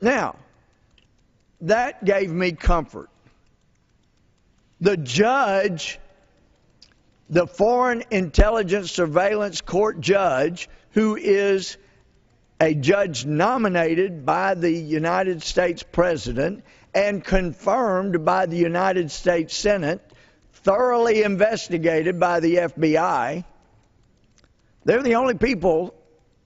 Now, that gave me comfort. The judge, the Foreign Intelligence Surveillance Court judge, who is a judge nominated by the United States President and confirmed by the United States Senate, thoroughly investigated by the FBI, they're the only people,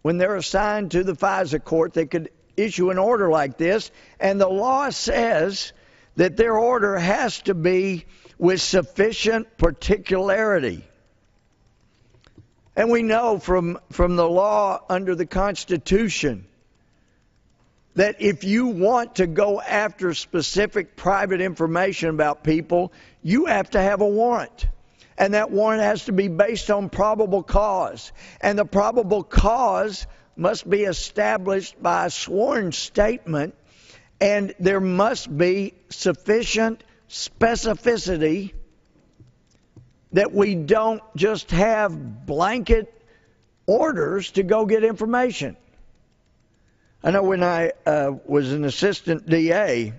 when they're assigned to the FISA court, that could issue an order like this. And the law says that their order has to be with sufficient particularity. And we know from the law under the Constitution that if you want to go after specific private information about people, you have to have a warrant. And that warrant has to be based on probable cause. And the probable cause must be established by a sworn statement, and there must be sufficient specificity that we don't just have blanket orders to go get information. I know when I was an assistant DA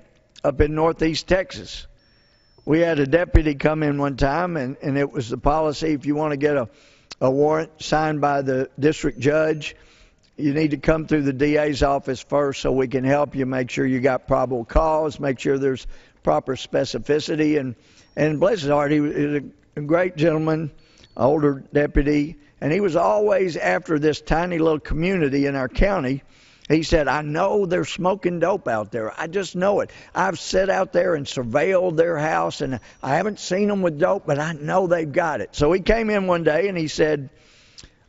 up in Northeast Texas, we had a deputy come in one time, and it was the policy, if you want to get a warrant signed by the district judge, you need to come through the DA's office first so we can help you make sure you got probable cause, make sure there's proper specificity. And bless his heart, he was a great gentleman, older deputy, and he was always after this tiny little community in our county. He said, I know they're smoking dope out there. I just know it. I've sat out there and surveilled their house, and I haven't seen them with dope, but I know they've got it. So he came in one day, and he said,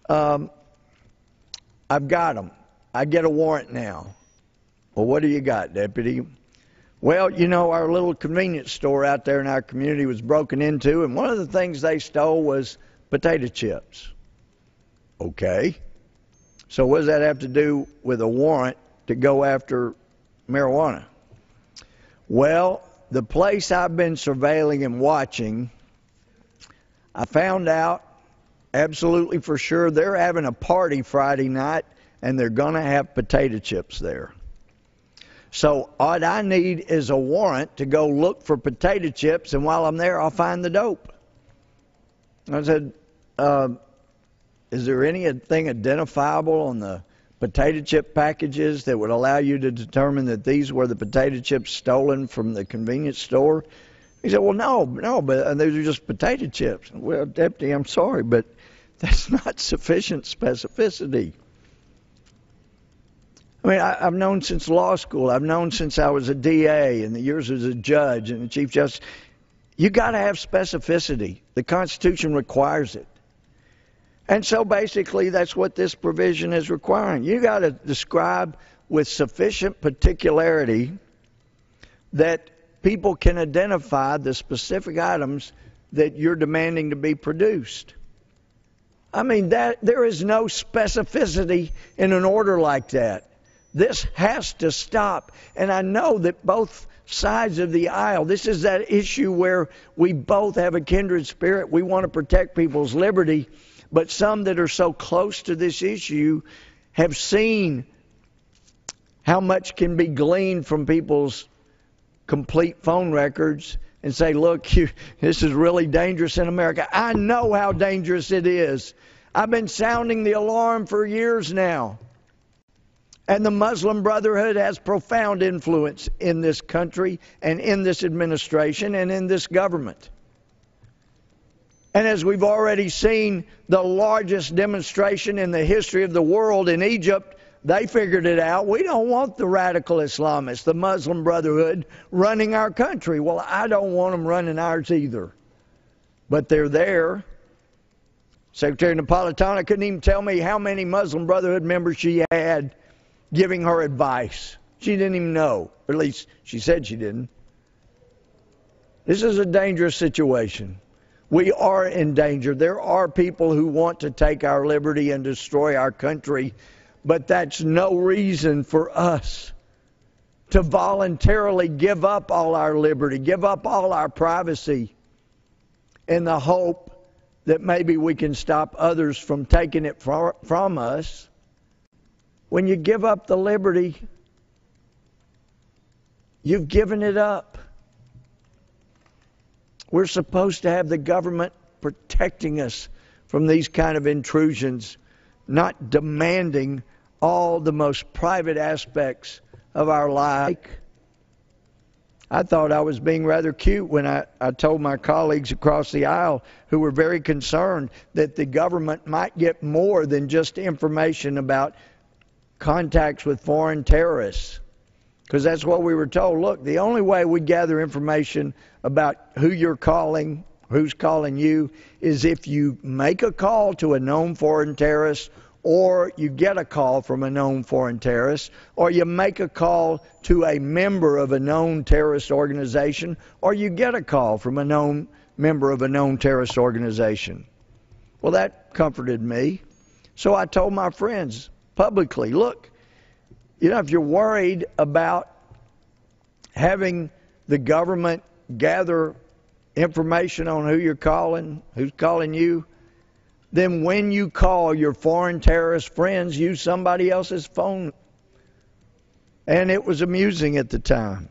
I've got them. I get a warrant now. Well, what do you got, deputy? Well, you know, our little convenience store out there in our community was broken into, and one of the things they stole was potato chips. Okay. So what does that have to do with a warrant to go after marijuana? Well, the place I've been surveilling and watching, I found out absolutely for sure they're having a party Friday night, and they're going to have potato chips there. So all I need is a warrant to go look for potato chips, and while I'm there, I'll find the dope. I said, is there anything identifiable on the potato chip packages that would allow you to determine that these were the potato chips stolen from the convenience store? He said, well, no, but these are just potato chips. Well, deputy, I'm sorry, but that's not sufficient specificity. I mean, I've known since law school. I've known since I was a DA and the years as a judge and a Chief Justice. You got to have specificity. The Constitution requires it. And so basically that's what this provision is requiring. You got to describe with sufficient particularity that people can identify the specific items that you're demanding to be produced. I mean, there is no specificity in an order like that. This has to stop. And I know that both sides of the aisle, this is that issue where we both have a kindred spirit. We want to protect people's liberty. But some that are so close to this issue have seen how much can be gleaned from people's complete phone records and say, look, this is really dangerous in America. I know how dangerous it is. I've been sounding the alarm for years now. And the Muslim Brotherhood has profound influence in this country and in this administration and in this government. And as we've already seen, the largest demonstration in the history of the world in Egypt, they figured it out. We don't want the radical Islamists, the Muslim Brotherhood, running our country. Well, I don't want them running ours either. But they're there. Secretary Napolitano couldn't even tell me how many Muslim Brotherhood members she had giving her advice. She didn't even know. Or at least she said she didn't. This is a dangerous situation. We are in danger. There are people who want to take our liberty and destroy our country, but that's no reason for us to voluntarily give up all our liberty, give up all our privacy in the hope that maybe we can stop others from taking it from us. When you give up the liberty, You've given it up. We're supposed to have the government protecting us from these kind of intrusions, not demanding all the most private aspects of our life. I thought I was being rather cute when I told my colleagues across the aisle who were very concerned that the government might get more than just information about contacts with foreign terrorists. Because that's what we were told. Look, the only way we gather information about who you're calling, who's calling you, is if you make a call to a known foreign terrorist, or you get a call from a known foreign terrorist, or you make a call to a member of a known terrorist organization, or you get a call from a known member of a known terrorist organization. Well, that comforted me. So I told my friends publicly, look, you know, if you're worried about having the government gather information on who you're calling, who's calling you, then when you call your foreign terrorist friends, use somebody else's phone. And it was amusing at the time.